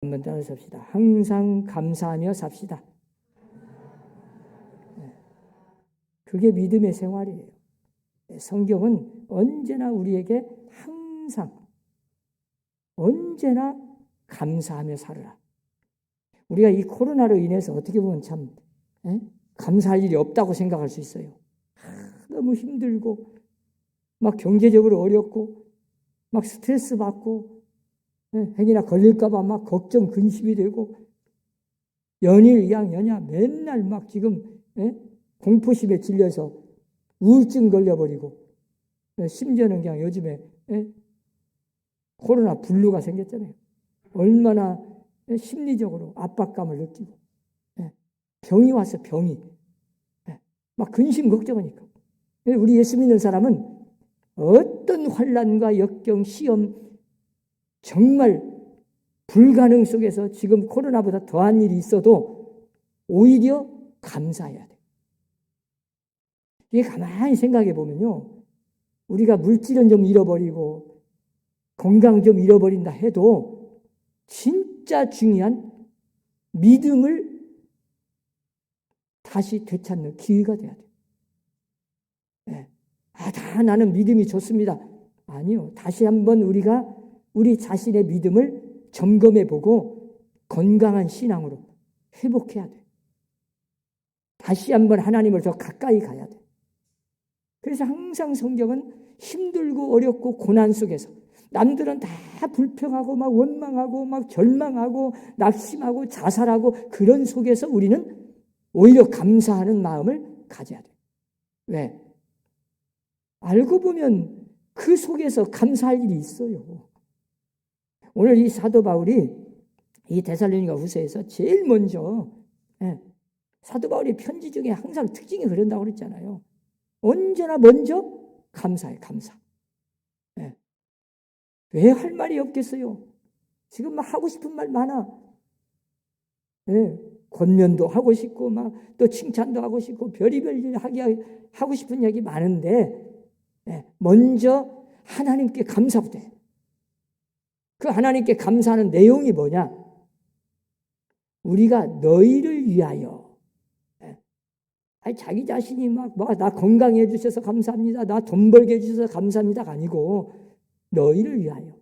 한번 따라 삽시다. 항상 감사하며 삽시다. 그게 믿음의 생활이에요. 성경은 언제나 우리에게 항상 언제나 감사하며 살아라. 우리가 이 코로나로 인해서 어떻게 보면 참 감사할 일이 없다고 생각할 수 있어요. 너무 힘들고 막 경제적으로 어렵고 막 스트레스 받고 행이나 걸릴까 봐 막 걱정 근심이 되고 연일 연야 맨날 막 지금 공포심에 질려서 우울증 걸려버리고 심지어는 그냥 요즘에 코로나 블루가 생겼잖아요. 얼마나 심리적으로 압박감을 느끼고 병이 와서 병이 막 근심 걱정하니까 우리 예수 믿는 사람은 어떤 환난과 역경, 시험 정말 불가능 속에서 지금 코로나보다 더한 일이 있어도 오히려 감사해야 돼요. 이게 가만히 생각해 보면요. 우리가 물질은 좀 잃어버리고 건강 좀 잃어버린다 해도 진짜 중요한 믿음을 다시 되찾는 기회가 돼야 돼요. 다 나는 믿음이 좋습니다. 아니요. 다시 한번 우리가 우리 자신의 믿음을 점검해 보고 건강한 신앙으로 회복해야 돼요. 다시 한번 하나님을 더 가까이 가야 돼요. 그래서 항상 성경은 힘들고 어렵고 고난 속에서 남들은 다 불평하고 막 원망하고 막 절망하고 낙심하고 자살하고 그런 속에서 우리는 오히려 감사하는 마음을 가져야 돼요. 왜? 알고 보면 그 속에서 감사할 일이 있어요. 오늘 이 사도 바울이 이 데살로니가 후서에서 제일 먼저 사도 바울의 편지 중에 항상 특징이 그런다고 그랬잖아요. 언제나 먼저 감사해, 감사. 왜 할 말이 없겠어요? 지금 막 하고 싶은 말 많아. 권면도 하고 싶고 막 또 칭찬도 하고 싶고 별의별 일 하고 싶은 얘기 많은데 먼저 하나님께 감사부터 해. 그 하나님께 감사하는 내용이 뭐냐? 우리가 너희를 위하여. 아니 자기 자신이 막 나 건강해 주셔서 감사합니다. 나 돈 벌게 해주셔서 감사합니다가 아니고 너희를 위하여.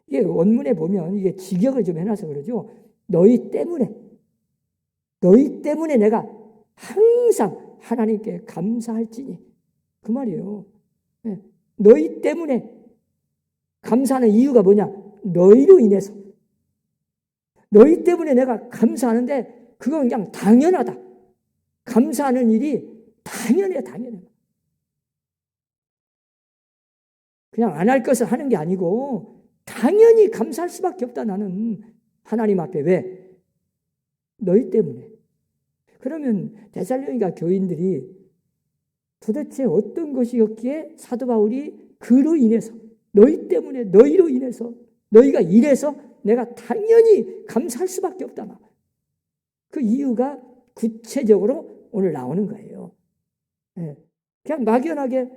이게 원문에 보면 이게 직역을 좀 해놔서 그러죠. 너희 때문에 내가 항상 하나님께 감사할지니 그 말이에요. 너희 때문에 감사하는 이유가 뭐냐? 너희로 인해서. 너희 때문에 내가 감사하는데 그건 그냥 당연하다. 감사하는 일이 당연해. 그냥 안 할 것을 하는 게 아니고 당연히 감사할 수밖에 없다. 나는 하나님 앞에. 왜? 너희 때문에. 그러면 데살로니가 교인들이 도대체 어떤 것이었기에 사도 바울이 그로 인해서 너희 때문에 너희로 인해서 너희가 이래서 내가 당연히 감사할 수밖에 없다. 그 이유가 구체적으로 오늘 나오는 거예요. 그냥 막연하게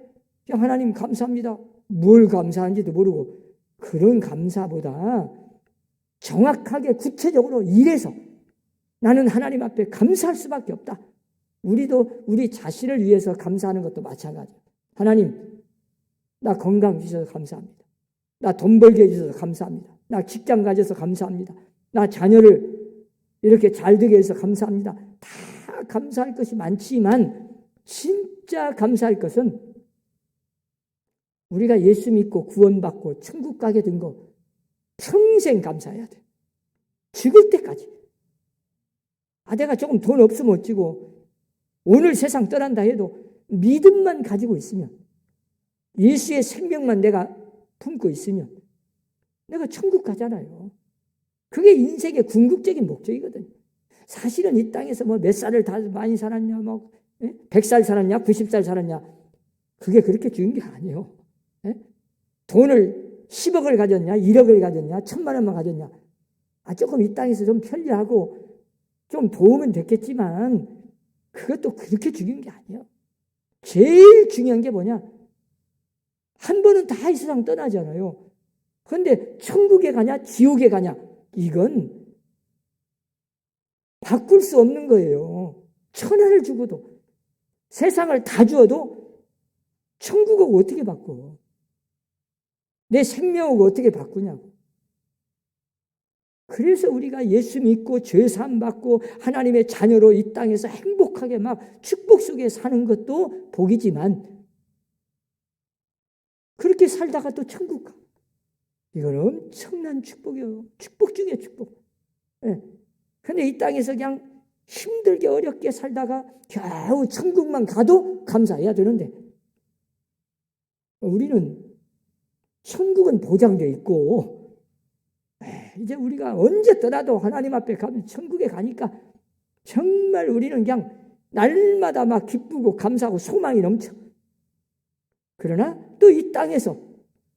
그냥 하나님 감사합니다. 뭘 감사한지도 모르고 그런 감사보다 정확하게 구체적으로 이래서 나는 하나님 앞에 감사할 수밖에 없다. 우리도 우리 자신을 위해서 감사하는 것도 마찬가지예요. 하나님, 나 건강 주셔서 감사합니다. 나 돈 벌게 해주셔서 감사합니다. 나 직장 가져서 감사합니다. 나 자녀를 이렇게 잘 되게 해서 감사합니다. 다 감사할 것이 많지만 진짜 감사할 것은 우리가 예수 믿고 구원받고 천국 가게 된 거 평생 감사해야 돼. 죽을 때까지. 내가 조금 돈 없으면 어찌고 오늘 세상 떠난다 해도 믿음만 가지고 있으면 예수의 생명만 내가 품고 있으면 내가 천국 가잖아요. 그게 인생의 궁극적인 목적이거든요. 사실은 이 땅에서 뭐 몇 살을 다 많이 살았냐, 뭐 100살 살았냐, 90살 살았냐, 그게 그렇게 중요한 게 아니에요. 돈을 10억을 가졌냐, 1억을 가졌냐, 1000만 원만 가졌냐, 조금 이 땅에서 좀 편리하고 좀 도움은 됐겠지만 그것도 그렇게 중요한 게 아니에요. 제일 중요한 게 뭐냐? 한 번은 다 이 세상 떠나잖아요. 그런데 천국에 가냐 지옥에 가냐, 이건 바꿀 수 없는 거예요. 천하를 주고도, 세상을 다 주어도 천국을 어떻게 바꿔? 내 생명을 어떻게 바꾸냐고. 그래서 우리가 예수 믿고 죄사함 받고 하나님의 자녀로 이 땅에서 행복하게 막 축복 속에 사는 것도 복이지만, 그렇게 살다가 또 천국 가. 이건 엄청난 축복이에요. 축복 중에 축복. 그런데 이 땅에서 그냥 힘들게 어렵게 살다가 겨우 천국만 가도 감사해야 되는데, 우리는 천국은 보장되어 있고, 이제 우리가 언제 떠나도 하나님 앞에 가면 천국에 가니까 정말 우리는 그냥 날마다 막 기쁘고 감사하고 소망이 넘쳐. 그러나 또 이 땅에서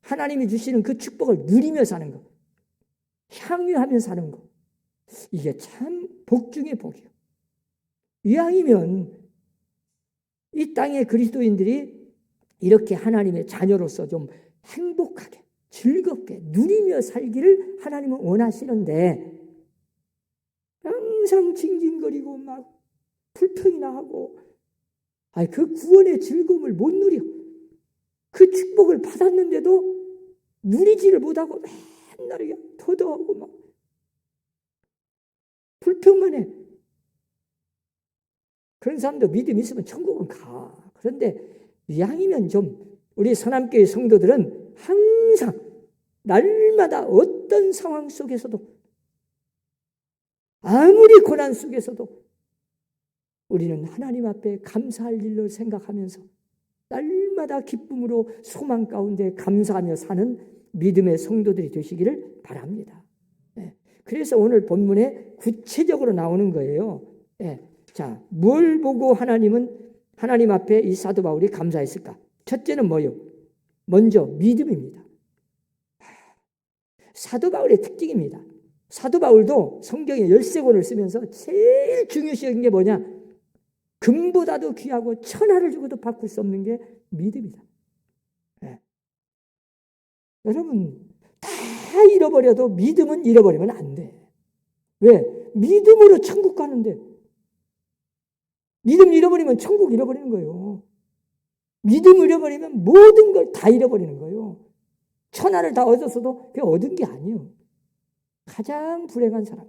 하나님이 주시는 그 축복을 누리며 사는 것, 향유하며 사는 것, 이게 참 복 중의 복이에요. 이왕이면 이 땅의 그리스도인들이 이렇게 하나님의 자녀로서 좀 행복하게 즐겁게 누리며 살기를 하나님은 원하시는데, 항상 징징거리고 막 불평이나 하고, 그 구원의 즐거움을 못 누려. 그 축복을 받았는데도 누리지를 못하고 맨날 그냥 더더하고 막 불평만 해. 그런 사람도 믿음이 있으면 천국은 가. 그런데 이왕이면 좀 우리 서남교회 성도들은 항상 날마다 어떤 상황 속에서도, 아무리 고난 속에서도 우리는 하나님 앞에 감사할 일로 생각하면서 날마다 기쁨으로 소망 가운데 감사하며 사는 믿음의 성도들이 되시기를 바랍니다. 그래서 오늘 본문에 구체적으로 나오는 거예요. 자, 뭘 보고 하나님 앞에 이 사도 바울이 감사했을까? 첫째는 뭐요? 먼저 믿음입니다. 사도 바울의 특징입니다. 사도 바울도 성경에 13권을 쓰면서 제일 중요시 여긴 게 뭐냐? 금보다도 귀하고 천하를 주고도 바꿀 수 없는 게 믿음이다. 여러분, 다 잃어버려도 믿음은 잃어버리면 안 돼. 왜? 믿음으로 천국 가는데, 믿음 잃어버리면 천국 잃어버리는 거예요. 믿음 잃어버리면 모든 걸 다 잃어버리는 거예요. 천하를 다 얻었어도 그게 얻은 게 아니에요. 가장 불행한 사람.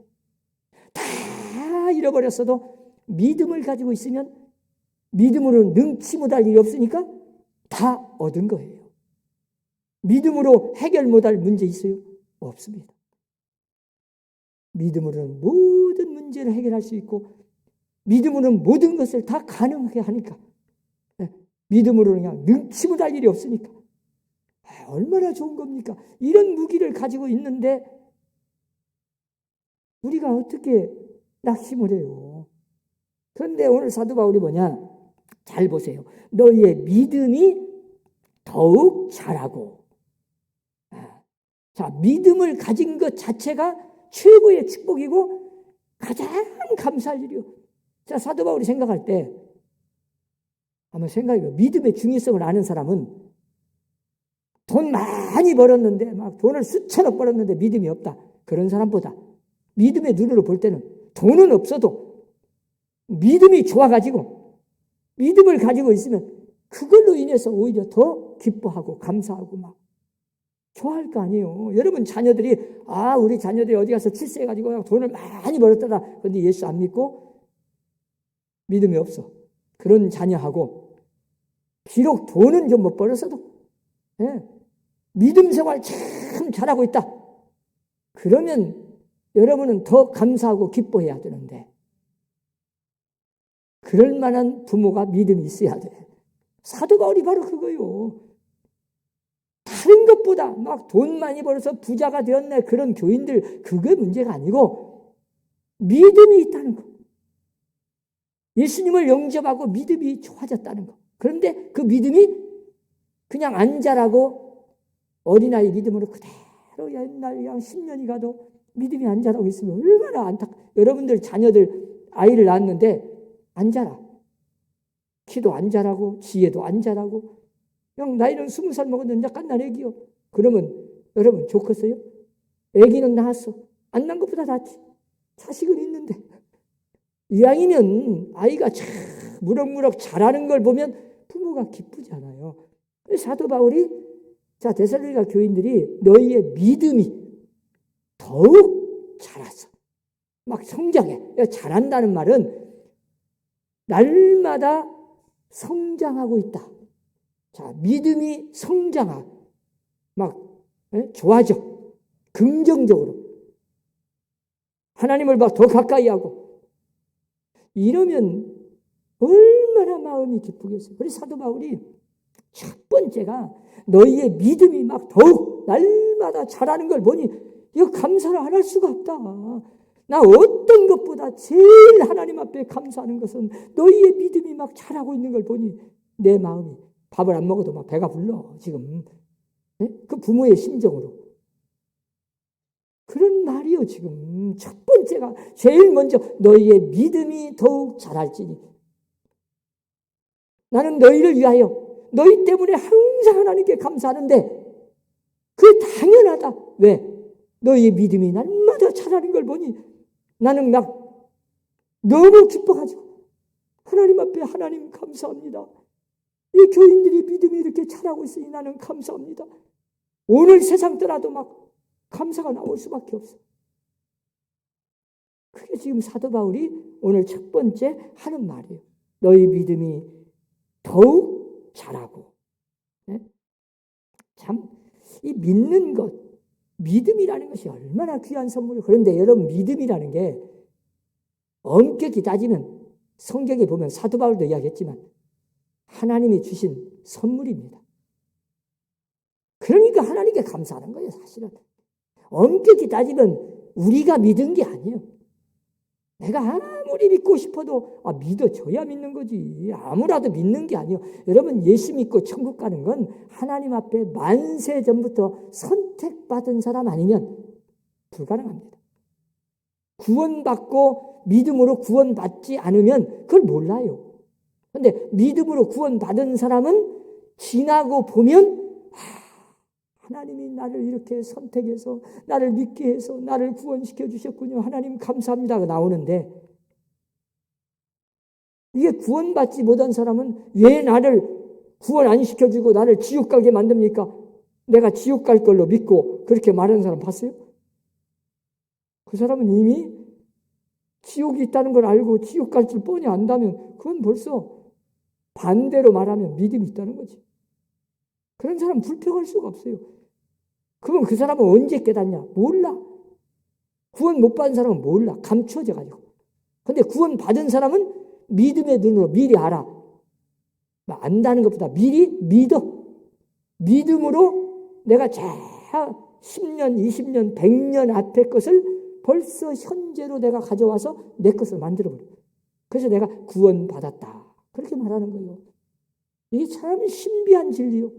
다 잃어버렸어도 믿음을 가지고 있으면 믿음으로 능치 못할 일이 없으니까 다 얻은 거예요. 믿음으로 해결 못할 문제 있어요? 없습니다. 믿음으로는 모든 문제를 해결할 수 있고, 믿음으로는 모든 것을 다 가능하게 하니까, 믿음으로는 그냥 능치 못할 일이 없으니까, 얼마나 좋은 겁니까? 이런 무기를 가지고 있는데 우리가 어떻게 낙심을 해요? 그런데 오늘 사도 바울이 뭐냐? 잘 보세요. 너희의 믿음이 더욱 자라고. 자, 믿음을 가진 것 자체가 최고의 축복이고 가장 감사할 일이요. 자, 사도 바울이 생각할 때 한번 생각해요. 믿음의 중요성을 아는 사람은 돈 많이 벌었는데, 막 돈을 수천억 벌었는데 믿음이 없다. 그런 사람보다 믿음의 눈으로 볼 때는 돈은 없어도 믿음이 좋아가지고 믿음을 가지고 있으면 그걸로 인해서 오히려 더 기뻐하고 감사하고 막 좋아할 거 아니에요. 여러분 자녀들이 우리 자녀들이 어디 가서 출세해가지고 돈을 많이 벌었다다. 그런데 예수 안 믿고 믿음이 없어. 그런 자녀하고 비록 돈은 좀 못 벌었어도 믿음 생활 참 잘하고 있다. 그러면 여러분은 더 감사하고 기뻐해야 되는데, 그럴 만한 부모가 믿음이 있어야 돼. 사도 바울이 바로 그거요. 다른 것보다 막 돈 많이 벌어서 부자가 되었네, 그런 교인들, 그게 문제가 아니고 믿음이 있다는 거. 예수님을 영접하고 믿음이 좋아졌다는 거. 그런데 그 믿음이 그냥 안 자라고 어린아이 믿음으로 그대로 옛날 그냥 10년이 가도 믿음이 안 자라고 있으면 얼마나 여러분들 자녀들 아이를 낳았는데 안 자라. 키도 안 자라고 지혜도 안 자라고 그냥 나이는 20살 먹었는데 깐난 애기요. 그러면 여러분 좋겠어요? 애기는 낳았어. 안 낳은 것보다 낫지. 자식은 있는데 이왕이면 아이가 참 무럭무럭 자라는 걸 보면 부모가 기쁘지 않아요. 사도 바울이 자 데살로니가 교인들이 너희의 믿음이 더욱 자라서 막 성장해. 자란다는 말은 날마다 성장하고 있다. 자, 믿음이 성장하고 막 좋아져. 긍정적으로. 하나님을 막 더 가까이 하고. 이러면 얼마나 마음이 기쁘겠어요. 그래서 사도 바울이 첫 번째가 너희의 믿음이 막 더욱 날마다 자라는 걸 보니 이거 감사를 안 할 수가 없다. 나 어떤 것보다 제일 하나님 앞에 감사하는 것은 너희의 믿음이 막 자라고 있는 걸 보니 내 마음이 밥을 안 먹어도 막 배가 불러 지금. 그 부모의 심정으로. 그런 말이요 지금. 첫 번째가 제일 먼저 너희의 믿음이 더욱 자랄지니. 나는 너희를 위하여 너희 때문에 항상 하나님께 감사하는데 그게 당연하다. 왜? 너희의 믿음이 날마다 자라는 걸 보니 나는 막 너무 기뻐가지고 하나님 앞에 하나님 감사합니다. 이 교인들이 믿음이 이렇게 자라고 있으니 나는 감사합니다. 오늘 세상 떠나도 막 감사가 나올 수밖에 없어. 그게 지금 사도 바울이 오늘 첫 번째 하는 말이에요. 너희 믿음이 더욱 자라고. 참 이 믿는 것, 믿음이라는 것이 얼마나 귀한 선물이에요. 그런데 여러분 믿음이라는 게 엄격히 따지면 성경에 보면 사도 바울도 이야기했지만 하나님이 주신 선물입니다. 그러니까 하나님께 감사하는 거예요. 사실은 엄격히 따지면 우리가 믿은 게 아니에요. 내가 아무리 믿고 싶어도 믿어져야 믿는 거지. 아무라도 믿는 게 아니에요. 여러분 예수 믿고 천국 가는 건 하나님 앞에 만세 전부터 선택받은 사람 아니면 불가능합니다. 구원받고 믿음으로 구원받지 않으면 그걸 몰라요. 그런데 믿음으로 구원받은 사람은 지나고 보면 하나님이 나를 이렇게 선택해서 나를 믿게 해서 나를 구원시켜 주셨군요. 하나님 감사합니다가 나오는데 이게 구원받지 못한 사람은 왜 나를 구원 안 시켜주고 나를 지옥 가게 만듭니까? 내가 지옥 갈 걸로 믿고 그렇게 말하는 사람 봤어요? 그 사람은 이미 지옥이 있다는 걸 알고 지옥 갈 줄 뻔히 안다면 그건 벌써 반대로 말하면 믿음이 있다는 거지. 그런 사람 불평할 수가 없어요. 그럼 그 사람은 언제 깨닫냐? 몰라. 구원 못 받은 사람은 몰라. 감추어져 가지고. 근데 구원 받은 사람은 믿음의 눈으로 미리 알아. 안다는 것보다 미리 믿어. 믿음으로 내가 10년, 20년, 100년 앞의 것을 벌써 현재로 내가 가져와서 내 것을 만들어버려. 그래서 내가 구원 받았다. 그렇게 말하는 거예요. 이게 참 신비한 진리요.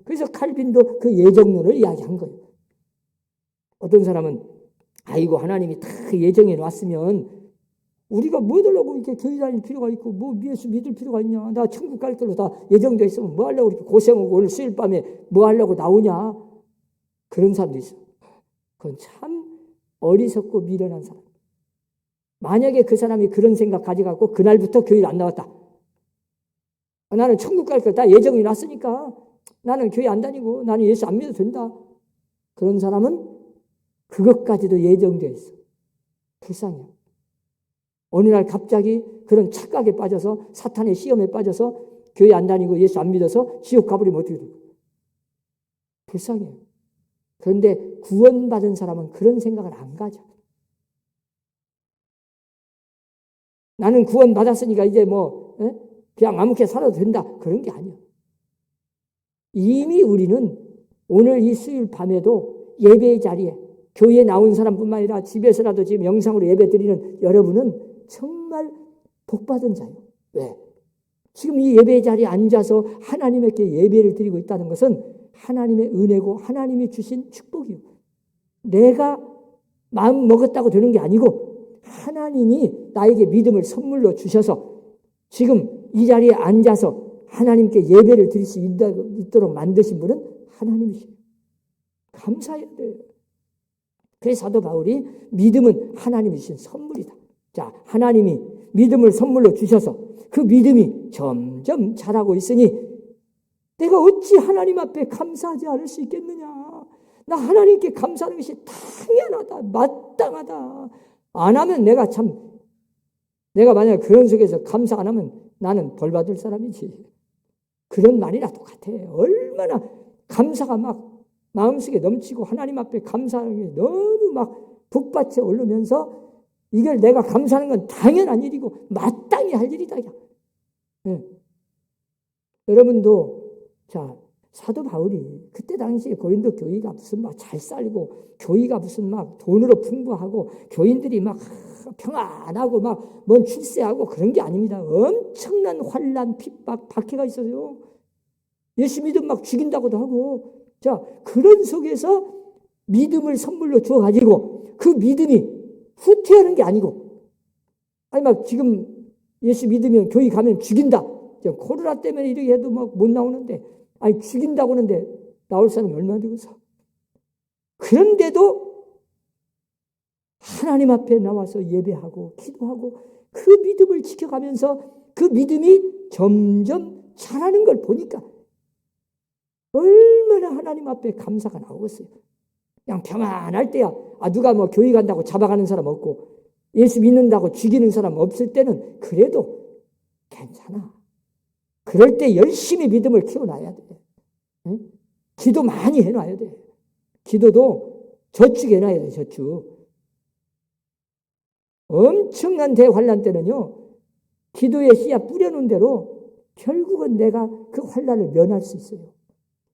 그래서 칼빈도 그 예정론을 이야기한 거예요. 어떤 사람은 아이고 하나님이 다 예정해 놨으면 우리가 뭐 하려고 이렇게 교회 다닐 필요가 있고 뭐 예수 믿을 필요가 있냐. 나 천국 갈 길로 다 예정돼 있으면 뭐 하려고 이렇게 고생하고 오늘 수요일 밤에 뭐 하려고 나오냐. 그런 사람도 있어. 그건 참 어리석고 미련한 사람. 만약에 그 사람이 그런 생각 가져갖고 그날부터 교회를 안 나왔다. 나는 천국 갈 길 다 예정이 났으니까 나는 교회 안 다니고 나는 예수 안 믿어도 된다. 그런 사람은 그것까지도 예정되어 있어. 불쌍해. 어느 날 갑자기 그런 착각에 빠져서 사탄의 시험에 빠져서 교회 안 다니고 예수 안 믿어서 지옥 가버리면 어떻게 돼? 불쌍해요. 그런데 구원받은 사람은 그런 생각을 안 가져. 나는 구원받았으니까 이제 그냥 아무렇게 살아도 된다. 그런 게 아니야. 이미 우리는 오늘 이 수요일 밤에도 예배의 자리에 교회에 나온 사람뿐만 아니라 집에서라도 지금 영상으로 예배 드리는 여러분은 정말 복받은 자예요. 왜? 지금 이 예배의 자리에 앉아서 하나님께 예배를 드리고 있다는 것은 하나님의 은혜고 하나님이 주신 축복이요. 내가 마음 먹었다고 되는 게 아니고 하나님이 나에게 믿음을 선물로 주셔서 지금 이 자리에 앉아서 하나님께 예배를 드릴 수 있도록 만드신 분은 하나님이시죠. 감사해야 돼요. 그래서 사도 바울이 믿음은 하나님이 주신 선물이다. 자, 하나님이 믿음을 선물로 주셔서 그 믿음이 점점 자라고 있으니 내가 어찌 하나님 앞에 감사하지 않을 수 있겠느냐. 나 하나님께 감사하는 것이 당연하다, 마땅하다. 안 하면 내가 만약 그런 속에서 감사 안 하면 나는 벌 받을 사람이지. 그런 말이나 똑같아. 얼마나 감사가 막 마음속에 넘치고 하나님 앞에 감사하는 게 너무 막 북받쳐 오르면서 이걸 내가 감사하는 건 당연한 일이고 마땅히 할 일이다. 네. 여러분도 자 사도 바울이 그때 당시에 고린도 교회가 무슨 막 잘 살고 교회가 무슨 막 돈으로 풍부하고 교인들이 막 평안하고 막 뭔 출세하고 그런 게 아닙니다. 엄청난 환난, 핍박, 박해가 있어요. 예수 믿으면 막 죽인다고도 하고 자 그런 속에서 믿음을 선물로 주어가지고 그 믿음이 후퇴하는 게 아니고 아니 막 지금 예수 믿으면 교회 가면 죽인다. 코로나 때문에 이렇게 해도 막 못 나오는데 아니 죽인다고 하는데 나올 사람이 얼마나 되겠어. 그런데도 하나님 앞에 나와서 예배하고 기도하고 그 믿음을 지켜가면서 그 믿음이 점점 자라는 걸 보니까 얼마나 하나님 앞에 감사가 나오겠어요. 그냥 평안할 때야 누가 뭐 교회 간다고 잡아가는 사람 없고 예수 믿는다고 죽이는 사람 없을 때는 그래도 괜찮아. 그럴 때 열심히 믿음을 키워놔야 돼. 응? 기도 많이 해놔야 돼. 기도도 저축해놔야 돼. 저축. 엄청난 대환란 때는요. 기도의 씨앗 뿌려놓은 대로 결국은 내가 그 환란을 면할 수 있어요.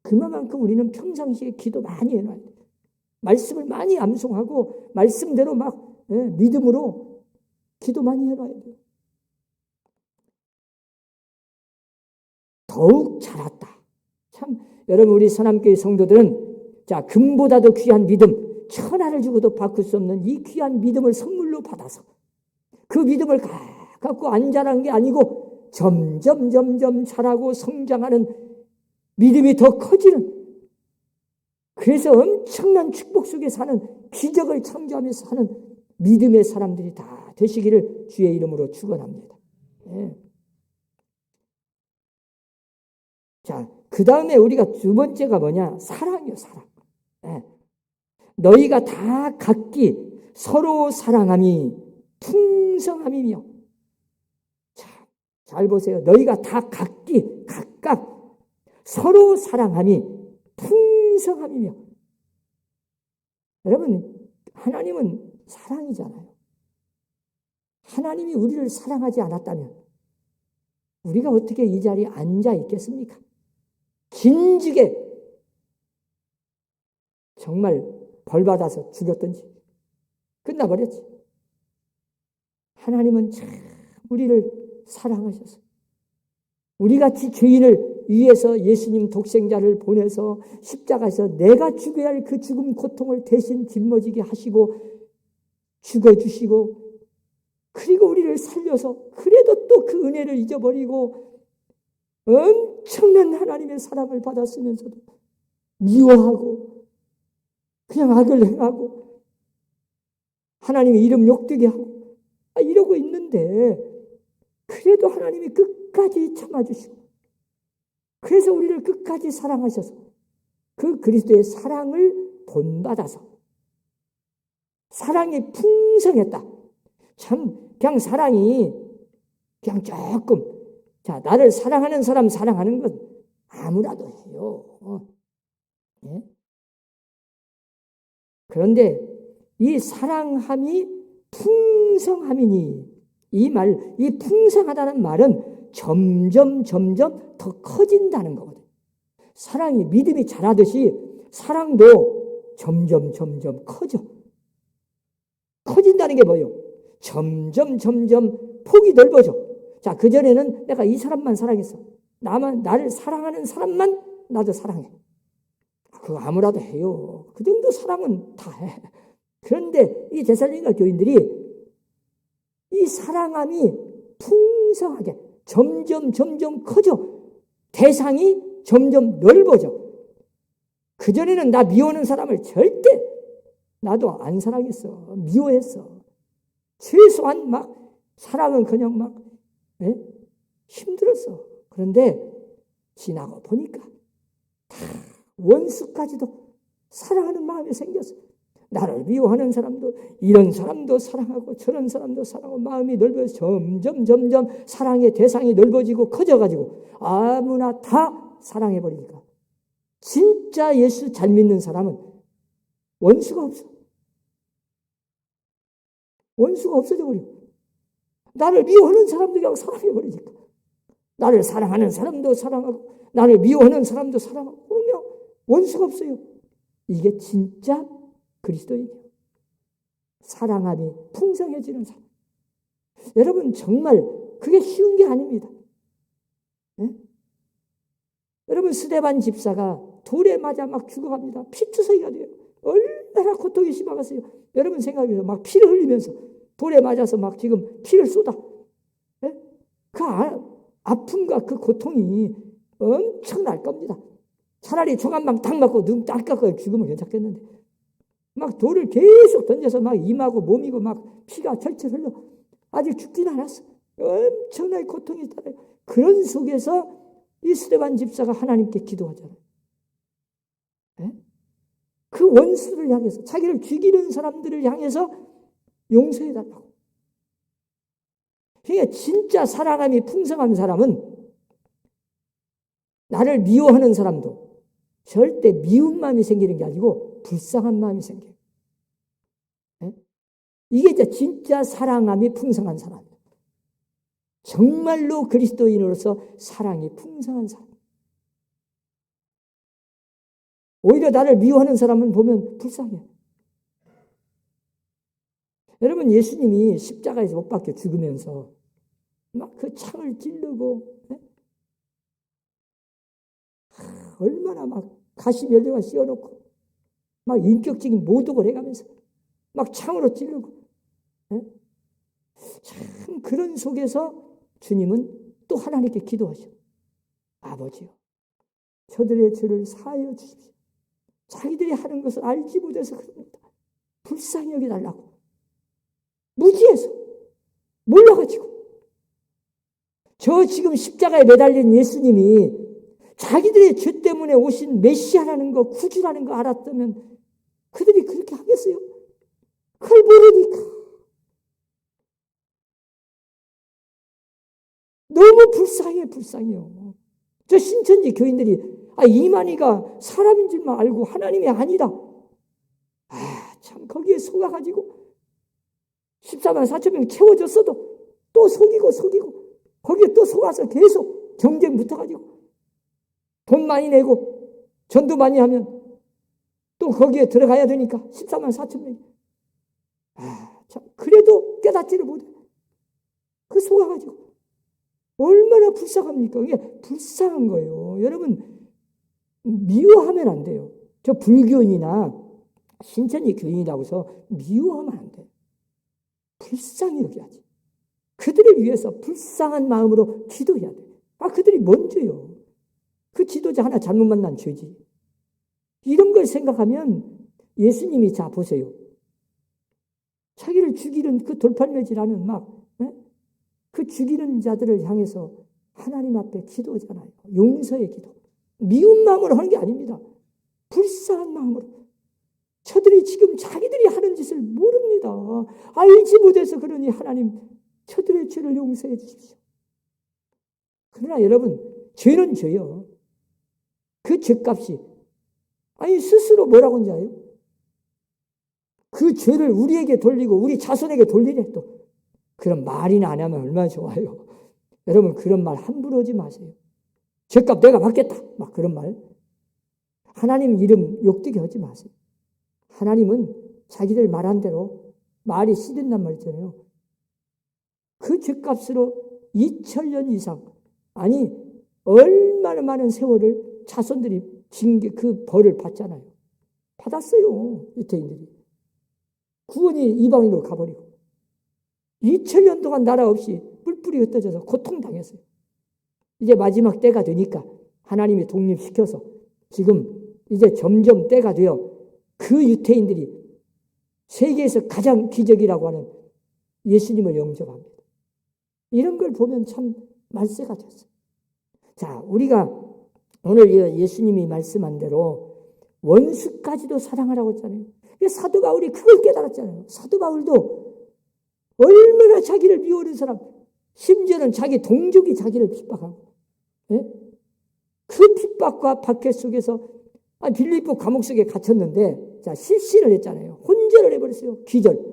그만큼 우리는 평상시에 기도 많이 해놔야 돼. 말씀을 많이 암송하고 말씀대로 막 믿음으로 기도 많이 해놔야 돼. 더욱 자랐다. 참 여러분 우리 선함교회 성도들은 자 금보다도 귀한 믿음, 천하를 주고도 바꿀 수 없는 이 귀한 믿음을 선물로 받아서 그 믿음을 갖고 안 자란 게 아니고 점점 자라고 성장하는 믿음이 더 커지는 그래서 엄청난 축복 속에 사는 기적을 창조하면서 사는 믿음의 사람들이 다 되시기를 주의 이름으로 축원합니다. 네. 자, 그 다음에 우리가 두 번째가 뭐냐? 사랑이요, 사랑. 네. 너희가 다 각기 서로 사랑함이 풍성함이며. 자, 잘 보세요. 너희가 다 각기, 각각 서로 사랑함이 풍성함이며. 여러분, 하나님은 사랑이잖아요. 하나님이 우리를 사랑하지 않았다면 우리가 어떻게 이 자리에 앉아 있겠습니까? 진즉에 정말 벌받아서 죽였던지 끝나버렸지. 하나님은 참 우리를 사랑하셔서 우리같이 죄인을 위해서 예수님 독생자를 보내서 십자가에서 내가 죽어야 할 그 죽음 고통을 대신 짊어지게 하시고 죽어주시고 그리고 우리를 살려서 그래도 또 그 은혜를 잊어버리고 엄청난 하나님의 사랑을 받았으면서도 미워하고 그냥 악을 행하고 하나님의 이름 욕되게 하고 이러고 있는데 그래도 하나님이 끝까지 참아주시고 그래서 우리를 끝까지 사랑하셔서 그 그리스도의 사랑을 본받아서 사랑이 풍성했다. 참 그냥 사랑이 그냥 조금 자 나를 사랑하는 사람 사랑하는 건 아무라도 해요. 네? 그런데 이 사랑함이 풍성함이니 이 풍성하다는 말은 점점 더 커진다는 거거든요. 사랑이 믿음이 자라듯이 사랑도 점점 커져. 커진다는 게 뭐예요? 점점 폭이 넓어져. 자, 그전에는 내가 이 사람만 사랑했어. 나를 사랑하는 사람만 나도 사랑해. 그거 아무라도 해요. 그 정도 사랑은 다 해. 그런데 이 데살로니가 교인들이 이 사랑함이 풍성하게 점점 커져. 대상이 점점 넓어져. 그전에는 나 미워하는 사람을 절대 나도 안 사랑했어. 미워했어. 최소한 막 사랑은 그냥 막 힘들었어. 그런데 지나고 보니까 다 원수까지도 사랑하는 마음이 생겼어. 나를 미워하는 사람도 이런 사람도 사랑하고 저런 사람도 사랑하고 마음이 넓어서 점점 사랑의 대상이 넓어지고 커져가지고 아무나 다 사랑해버리니까 진짜 예수 잘 믿는 사람은 원수가 없어. 원수가 없어져 버리고 나를 미워하는 사람도 그냥 사랑해버리니까 나를 사랑하는 사람도 사랑하고 나를 미워하는 사람도 사랑하고 그러면 원수가 없어요. 이게 진짜 그리스도인이에요. 사랑함이 풍성해지는 사람. 여러분 정말 그게 쉬운 게 아닙니다. 네? 여러분 스데반 집사가 돌에 맞아 막 죽어갑니다. 피투성이가 돼요. 얼마나 고통이 심하겠어요. 여러분 생각해보세요. 막 피를 흘리면서 돌에 맞아서 막 지금 피를 쏟아. 네? 그 아픔과 그 고통이 엄청날 겁니다. 차라리 총한방 딱 맞고 눈 딱 깎고 죽으면 괜찮겠는데 막 돌을 계속 던져서 막 임하고 몸이고 막 피가 철철 흘러 아직 죽지는 않았어. 엄청나게 고통이 있잖아요. 그런 속에서 이 스데반 집사가 하나님께 기도하잖아요. 네? 그 원수를 향해서 자기를 죽이는 사람들을 향해서 용서해달라고. 그러니까 진짜 사랑함이 풍성한 사람은 나를 미워하는 사람도 절대 미운 마음이 생기는 게 아니고 불쌍한 마음이 생겨요. 네? 이게 진짜 사랑함이 풍성한 사람. 정말로 그리스도인으로서 사랑이 풍성한 사람. 오히려 나를 미워하는 사람은 보면 불쌍해. 여러분 예수님이 십자가에서 못 박혀 죽으면서 막 그 창을 찌르고 네? 얼마나 막 가시 면류관 씌워놓고 막 인격적인 모독을 해가면서 막 창으로 찌르고 네? 참 그런 속에서 주님은 또 하나님께 기도하셔. 아버지요 저들의 죄를 사하여 주십시오. 자기들이 하는 것을 알지 못해서 그럽니다. 불쌍히 여겨달라고. 무지해서 몰라가지고 저 지금 십자가에 매달린 예수님이 자기들의 죄 때문에 오신 메시아라는 거 구주라는 거 알았다면 그들이 그렇게 하겠어요? 그걸 모르니까 너무 불쌍해요. 저 신천지 교인들이 이만희가 사람인 줄만 알고 하나님이 아니다. 참 거기에 속아가지고 14만 4천 명 채워졌어도 또 속이고 거기에 또 속아서 계속 경쟁 붙어가지고 돈 많이 내고 전도 많이 하면 또 거기에 들어가야 되니까 14만 4천 명. 참 그래도 깨닫지를 못해. 그 속아가지고 얼마나 불쌍합니까? 이게 불쌍한 거예요. 여러분 미워하면 안 돼요. 저 불교인이나 신천지 교인이라고 해서 미워하면 안 돼요. 불쌍히 여겨야지. 그들을 위해서 불쌍한 마음으로 기도해야 돼. 그들이 먼저요. 그 지도자 하나 잘못 만난 죄지. 이런 걸 생각하면 예수님이 자 보세요. 자기를 죽이는 그 돌팔매질하는 그 죽이는 자들을 향해서 하나님 앞에 기도잖아요. 용서의 기도. 미운 마음으로 하는 게 아닙니다. 불쌍한 마음으로. 저들이 지금 자기들이 하는 짓을 모릅니다. 알지 못해서 그러니 하나님 저들의 죄를 용서해 주십시오. 그러나 여러분 죄는 죄요. 그 죄값이 스스로 뭐라고 하는지 알아요? 그 죄를 우리에게 돌리고 우리 자손에게 돌리래 또. 그런 말이나 안 하면 얼마나 좋아요. 여러분 그런 말 함부로 하지 마세요. 죄값 내가 받겠다. 막 그런 말. 하나님 이름 욕되게 하지 마세요. 하나님은 자기들 말한 대로 말이 씨된단 말 있잖아요. 그 죄값으로 2000년 이상 얼마나 많은 세월을 자손들이 징계 그 벌을 받잖아요. 받았어요. 유태인들이. 구원이 이방인으로 가버리고 2000년 동안 나라 없이 뿔뿔이 흩어져서 고통당했어요. 이제 마지막 때가 되니까 하나님이 독립시켜서 지금 이제 점점 때가 되어 그 유태인들이 세계에서 가장 기적이라고 하는 예수님을 영접합니다. 이런 걸 보면 참 말세가 됐어요. 자, 우리가 오늘 예수님이 말씀한 대로 원수까지도 사랑하라고 했잖아요. 사도 바울이 그걸 깨달았잖아요. 사도 바울도 얼마나 자기를 미워하는 사람, 심지어는 자기 동족이 자기를 핍박하고, 예? 그 핍박과 박해 속에서 빌립보 감옥 속에 갇혔는데, 자, 실신을 했잖아요. 혼절을 해버렸어요. 기절.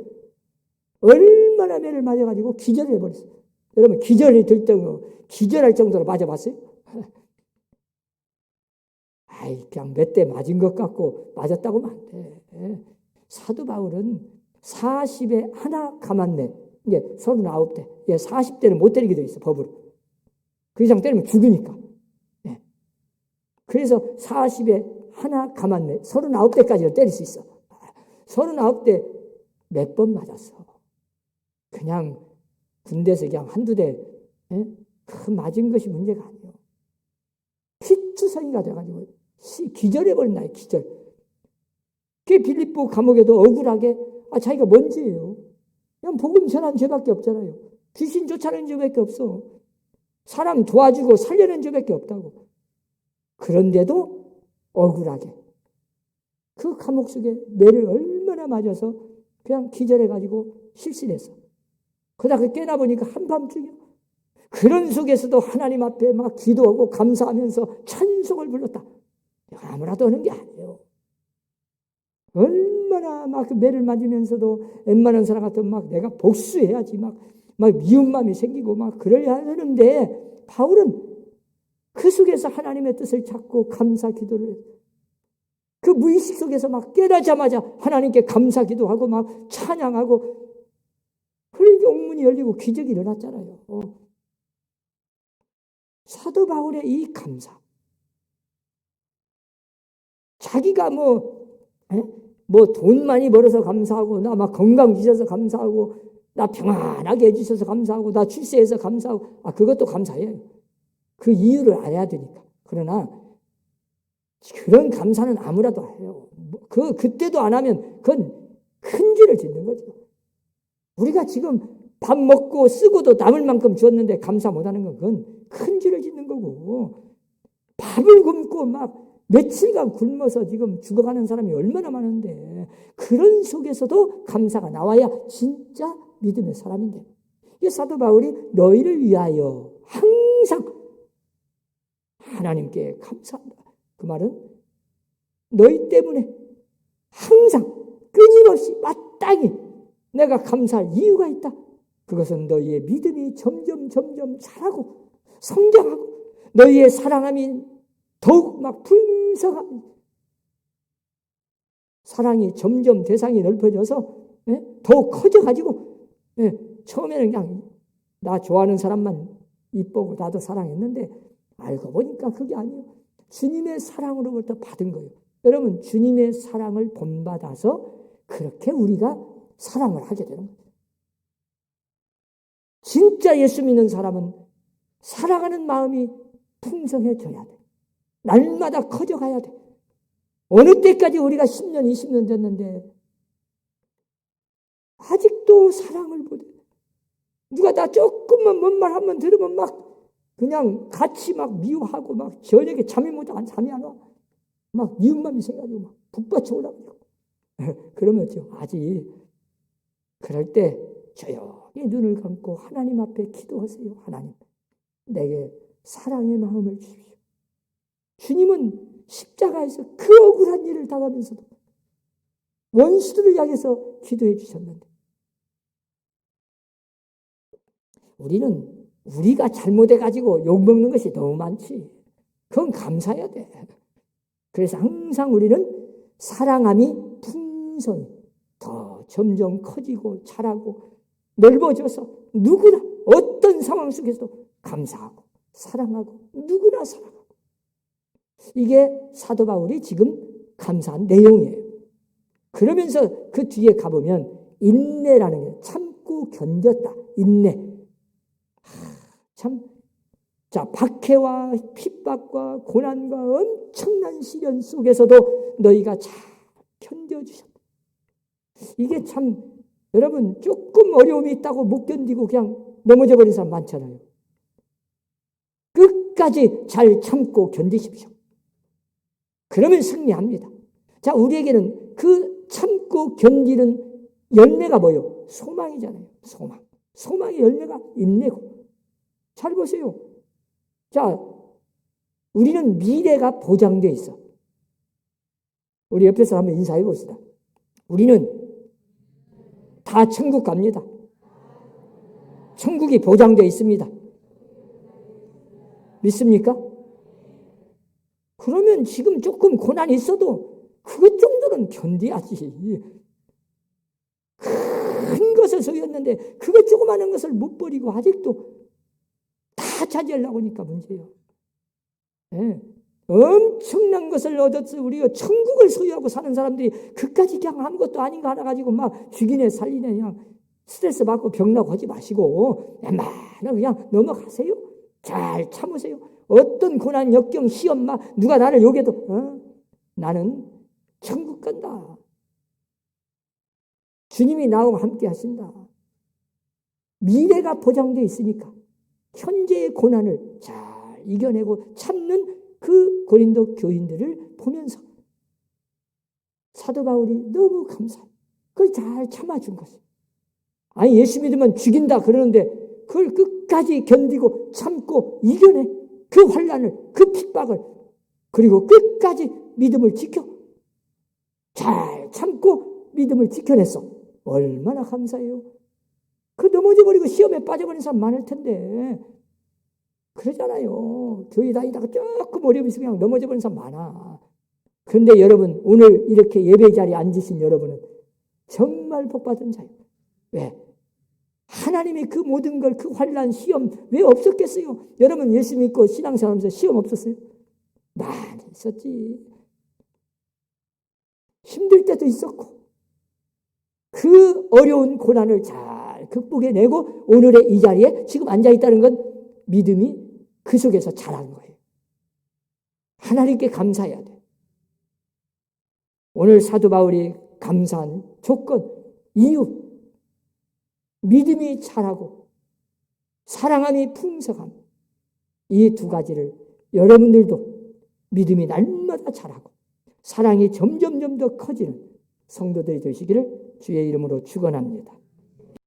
얼마나 매를 맞아가지고 기절을 해버렸어요. 여러분, 기절할 정도로 맞아봤어요? 그냥 몇 대 맞은 것 같고 맞았다고 하면 안 돼. 사도 바울은 40에 하나 감았네. 이게 39대. 40대는 못 때리게 돼 있어, 법으로. 그 이상 때리면 죽으니까. 그래서 40에 하나 감았네. 39대까지는 때릴 수 있어. 39대 몇 번 맞았어. 그냥 군대에서 그냥 한두 대, 그 맞은 것이 문제가 아니에요. 피투성이가 돼가지고 기절해버린 나요, 기절. 그 빌립보 감옥에도 억울하게, 자기가 뭔 죄예요? 그냥 복음 전한 죄밖에 없잖아요. 귀신 쫓아내는 죄밖에 없어. 사람 도와주고 살려낸 죄밖에 없다고. 그런데도 억울하게 그 감옥 속에 매를 얼마나 맞아서 그냥 기절해가지고 실신했어. 그러다가 깨나보니까 한밤중이야. 그런 속에서도 하나님 앞에 막 기도하고 감사하면서 찬송을 불렀다. 아무나도 하는 게 아니에요. 얼마나 막 그 매를 맞으면서도 웬만한 사람 같으면 막 내가 복수해야지 막 미운 마음이 생기고 막 그러려 하는데, 바울은 그 속에서 하나님의 뜻을 찾고 감사 기도를 해요. 그 무의식 속에서 막 깨닫자마자 하나님께 감사 기도하고 막 찬양하고, 그러니까 옥문이 열리고 기적이 일어났잖아요. 사도 바울의 이 감사, 자기가 돈 많이 벌어서 감사하고, 나 막 건강 주셔서 감사하고, 나 평안하게 해주셔서 감사하고, 나 출세해서 감사하고, 그것도 감사해요. 그 이유를 알아야 되니까. 그러나 그런 감사는 아무라도 해요. 그때도 안 하면 그건 큰 죄를 짓는 거죠. 우리가 지금 밥 먹고 쓰고도 남을 만큼 주었는데 감사 못하는 건 그건 큰 죄를 짓는 거고, 밥을 굶고 막 며칠간 굶어서 지금 죽어가는 사람이 얼마나 많은데, 그런 속에서도 감사가 나와야 진짜 믿음의 사람인데, 이 사도 바울이 너희를 위하여 항상 하나님께 감사한다. 그 말은 너희 때문에 항상 끊임없이 마땅히 내가 감사할 이유가 있다. 그것은 너희의 믿음이 점점 자라고 성장하고, 너희의 사랑함이 더욱 막 풍성한, 사랑이 점점 대상이 넓어져서 더욱 커져가지고, 처음에는 그냥 나 좋아하는 사람만 이쁘고 나도 사랑했는데, 알고 보니까 그게 아니에요. 주님의 사랑으로부터 받은 거예요. 여러분, 주님의 사랑을 본받아서 그렇게 우리가 사랑을 하게 되는 거예요. 진짜 예수 믿는 사람은 사랑하는 마음이 풍성해져야 돼. 날마다 커져가야 돼. 어느 때까지 우리가 10년, 20년 됐는데 아직도 사랑을 못해. 누가 나 조금만 뭔 말 한번 들으면 막 그냥 같이 막 미워하고, 막 저녁에 잠이 안 와. 막 미운 마음이 생겨가지고 막 북받쳐 올라가고. 그러면죠, 아직 그럴 때 조용히 눈을 감고 하나님 앞에 기도하세요. 하나님, 내게 사랑의 마음을 주십시오. 주님은 십자가에서 그 억울한 일을 당하면서도 원수들을 향해서 기도해 주셨는데, 우리는 우리가 잘못해가지고 욕먹는 것이 너무 많지. 그건 감사해야 돼. 그래서 항상 우리는 사랑함이 풍성히 더 점점 커지고 자라고 넓어져서 누구나 어떤 상황 속에서도 감사하고 사랑하고 누구나 사랑하고, 이게 사도 바울이 지금 감사한 내용이에요. 그러면서 그 뒤에 가보면 인내라는 게 참고 견뎠다. 인내. 참, 자, 박해와 핍박과 고난과 엄청난 시련 속에서도 너희가 잘 견뎌주셨다. 이게 참, 여러분, 조금 어려움이 있다고 못 견디고 그냥 넘어져 버린 사람 많잖아요. 끝까지 잘 참고 견디십시오. 그러면 승리합니다. 자, 우리에게는 그 참고 견디는 열매가 뭐예요? 소망이잖아요. 소망. 소망의 열매가 인내고. 잘 보세요. 자, 우리는 미래가 보장되어 있어. 우리 옆에서 한번 인사해 봅시다. 우리는 다 천국 갑니다. 천국이 보장되어 있습니다. 믿습니까? 그러면 지금 조금 고난이 있어도 그것 정도는 견뎌야지. 큰 것을 소유했는데 그것 조그마한 것을 못 버리고 아직도 다 차지하려고 하니까 문제예요. 네. 엄청난 것을 얻었어. 우리가 천국을 소유하고 사는 사람들이 그까지 그냥 아무것도 아닌 거 하나 가지고 막 죽이네 살리네 그냥 스트레스 받고 병나고 하지 마시고 웬만하면 그냥 넘어가세요. 잘 참으세요. 어떤 고난, 역경, 시험 막 누가 나를 욕해도 나는 천국 간다. 주님이 나하고 함께 하신다. 미래가 보장되어 있으니까 현재의 고난을 잘 이겨내고 참는 그 고린도 교인들을 보면서 사도 바울이 너무 감사해요. 그걸 잘 참아준 것이에요. 아니 예수 믿으면 죽인다 그러는데 그걸 끝까지 견디고 참고 이겨내. 그 환난을, 그 핍박을, 그리고 끝까지 믿음을 지켜. 잘 참고 믿음을 지켜냈어. 얼마나 감사해요. 그 넘어져버리고 시험에 빠져버린 사람 많을 텐데 그러잖아요. 교회 다니다가 조금 어려움이 있으면 그냥 넘어져버린 사람 많아. 그런데 여러분 오늘 이렇게 예배 자리에 앉으신 여러분은 정말 복받은 자예요. 왜? 하나님이 그 모든 걸 그 환난 시험 왜 없었겠어요? 여러분 예수 믿고 신앙생활하면서 시험 없었어요? 많이 있었지. 힘들 때도 있었고 그 어려운 고난을 잘 극복해내고 오늘의 이 자리에 지금 앉아있다는 건 믿음이 그 속에서 자란 거예요. 하나님께 감사해야 돼. 오늘 사도 바울이 감사한 조건, 이유, 믿음이 자라고 사랑함이 풍성함, 이 두 가지를 여러분들도 믿음이 날마다 자라고 사랑이 점점 더 커지는 성도들이 되시기를 주의 이름으로 축원합니다.